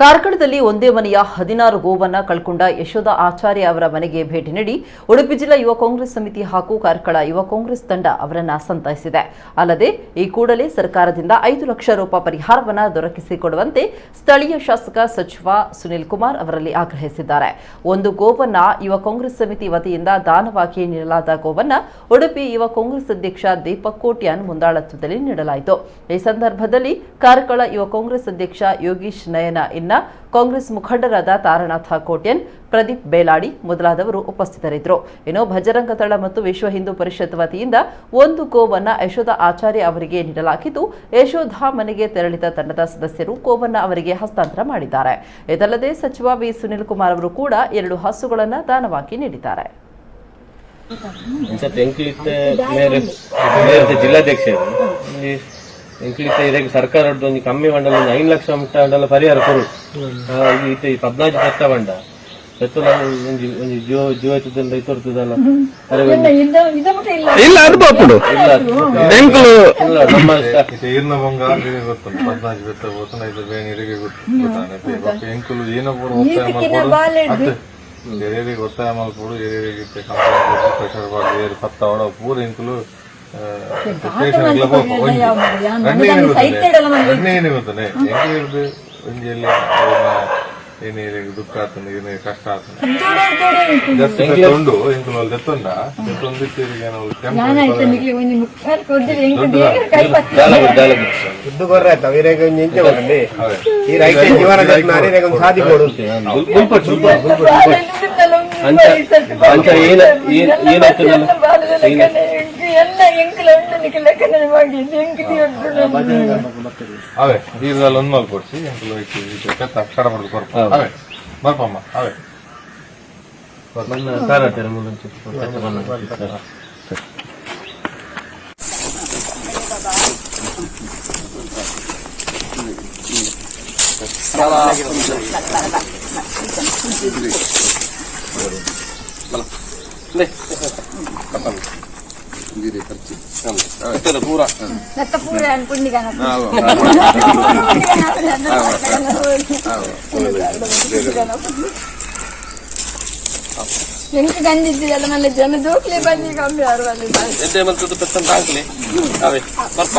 ಕಾರ್ಕಳದಲ್ಲಿ ಒಂದೇ ಮನೆಯ 16 ಗೋವನ್ನ ಕಳ್ಕೊಂಡ ಯಶೋಧ ಆಚಾರ್ಯ ಅವರ ಮನೆಗೆ ಭೇಟಿ ನೀಡಿ ಉಡುಪಿ ಜಿಲ್ಲಾ ಯುವ ಕಾಂಗ್ರೆಸ್ ಸಮಿತಿ ಹಾಗೂ ಕಾರ್ಕಳ ಯುವ ಕಾಂಗ್ರೆಸ್ ತಂಡ ಅವರನ್ನ ಸಂತೈಸಿದೆ. ಅಲ್ಲದೆ ಈ ಕೂಡಲೇ ಸರ್ಕಾರದಿಂದ 5 ಲಕ್ಷ ರೂಪಾಯಿ ಪರಿಹಾರವನ್ನು ದೊರಕಿಸಿಕೊಡುವಂತೆ ಸ್ಥಳೀಯ ಶಾಸಕ ಸಚಿವ ಸುನಿಲ್ ಕುಮಾರ್ ಅವರಲ್ಲಿ ಆಗ್ರಹಿಸಿದ್ದಾರೆ. ಒಂದು ಗೋವನ್ನ ಯುವ ಕಾಂಗ್ರೆಸ್ ಸಮಿತಿ ವತಿಯಿಂದ ದಾನವಾಗಿ ನೀಡಲಾದ ಗೋವನ್ನ ಉಡುಪಿ ಯುವ ಕಾಂಗ್ರೆಸ್ ಅಧ್ಯಕ್ಷ ದೀಪಕ್ ಕೋಟ್ಯಾನ್ ಮುಂದಾಳತ್ವದಲ್ಲಿ ನೀಡಲಾಯಿತು. ಈ ಸಂದರ್ಭದಲ್ಲಿ ಕಾರ್ಕಳ ಯುವ ಕಾಂಗ್ರೆಸ್ ಅಧ್ಯಕ್ಷ ಯೋಗೀಶ್ ನಯನ ಕಾಂಗ್ರೆಸ್ ಮುಖಂಡರಾದ ತಾರನಾಥ ಕೋಟ್ಯನ್, ಪ್ರದೀಪ್ ಬೇಲಾಡಿ ಮೊದಲಾದವರು ಉಪಸ್ಥಿತರಿದ್ದರು. ಇನ್ನು ಭಜರಂಗ ದಳ ಮತ್ತು ವಿಶ್ವ ಹಿಂದೂ ಪರಿಷತ್ ವತಿಯಿಂದ ಒಂದು ಗೋವನ್ನ ಯಶೋಧ ಆಚಾರ್ಯ ಅವರಿಗೆ ನೀಡಲಾಗಿದ್ದು, ಯಶೋಧ ಮನೆಗೆ ತೆರಳಿದ ತಂಡದ ಸದಸ್ಯರು ಗೋವನ್ನ ಅವರಿಗೆ ಹಸ್ತಾಂತರ ಮಾಡಿದ್ದಾರೆ. ಇದಲ್ಲದೆ ಸಚಿವ ವಿ ಸುನಿಲ್ ಕುಮಾರ್ ಅವರು ಕೂಡ 2 ಹಸುಗಳನ್ನು ದಾನವಾಗಿ ನೀಡಿದ್ದಾರೆ. ಇದಕ್ಕೆ ಸರ್ಕಾರದ ಒಂದು ಕಮ್ಮಿ ಬಂಡಲ 5 ಲಕ್ಷ ಬಂಡಲ ಪರಿಹಾರ ಕೊಡು. ಈ 14 ಸತ್ತ ಬಂಡ ಸತ್ತು ಜೀವತದಿಂದ ಇತೋರ್ತದಲ್ಲ ಇಲ್ಲ ಅದು ಬಾಪುಡು ಬ್ಯಾಂಕ್ಲು ನಮ್ಮ ಇರ್ನ ಬಂಗ ಗೊತ್ತು 14 ಬೆತ್ತ ಹೋತನ ಇದು ಬೇಣಿರಿಗೆ ಗೊತ್ತಾನೆ ಎಂಕುಲು ಏನೋ ಒತ್ತಾಯ ಮಾಡ್ಬೋದು ಎರೆರಿಗೆ ಒತ್ತಾಯ ಮಾಡ್ಬೋದು ಎರೆರಿಗೆ ಕಂಪ್ಲೇಂಟ್ ಪ್ರೆಷರ್ ಮಾಡಿ ಏರು ಸತ್ತ ಅವಡ ಪೂರ ಎಂಕುಲು ಗೊತ್ತಾನೆ ಎಂಕುಲಿರ್ದು ಒಂಜಿಯಲ್ಲಿ ಏನೇ ದುಃಖ ಆಗ್ತದೆ ಏನೇ ಕಷ್ಟ ಆಗ್ತದೆ ಜಾಸ್ತಿ ಉಂಡು ಎಂಕುಲು ಅಲ್ಲಿ ತೆತ್ತೊಂಡ ತೆತ್ತೊಂದಿತ್ತೀರಿಗೆ ನಾವು ಅವೇ ಈರಲ್ಲಿ ಒಂದು ಮಾಲ್ ಕೊಡ್ಸಿ ಎಂಕುಲು ಕಡ ಪಡೆದು ಕೊಡ್ಪ ಅವೇ ಬರ್ಪಮ್ಮ ಅವೇ पूरा ಎಂಟು ಗಂಡಿದ್ದಿಲ್ಲ ನನ್ನ ಜನ ದೋಕ್ಲೆ ಬನ್ನಿ ಕಮ್ಮಿ ಯಾರು ಅಲ್ಲಿ ಬರ್ಪ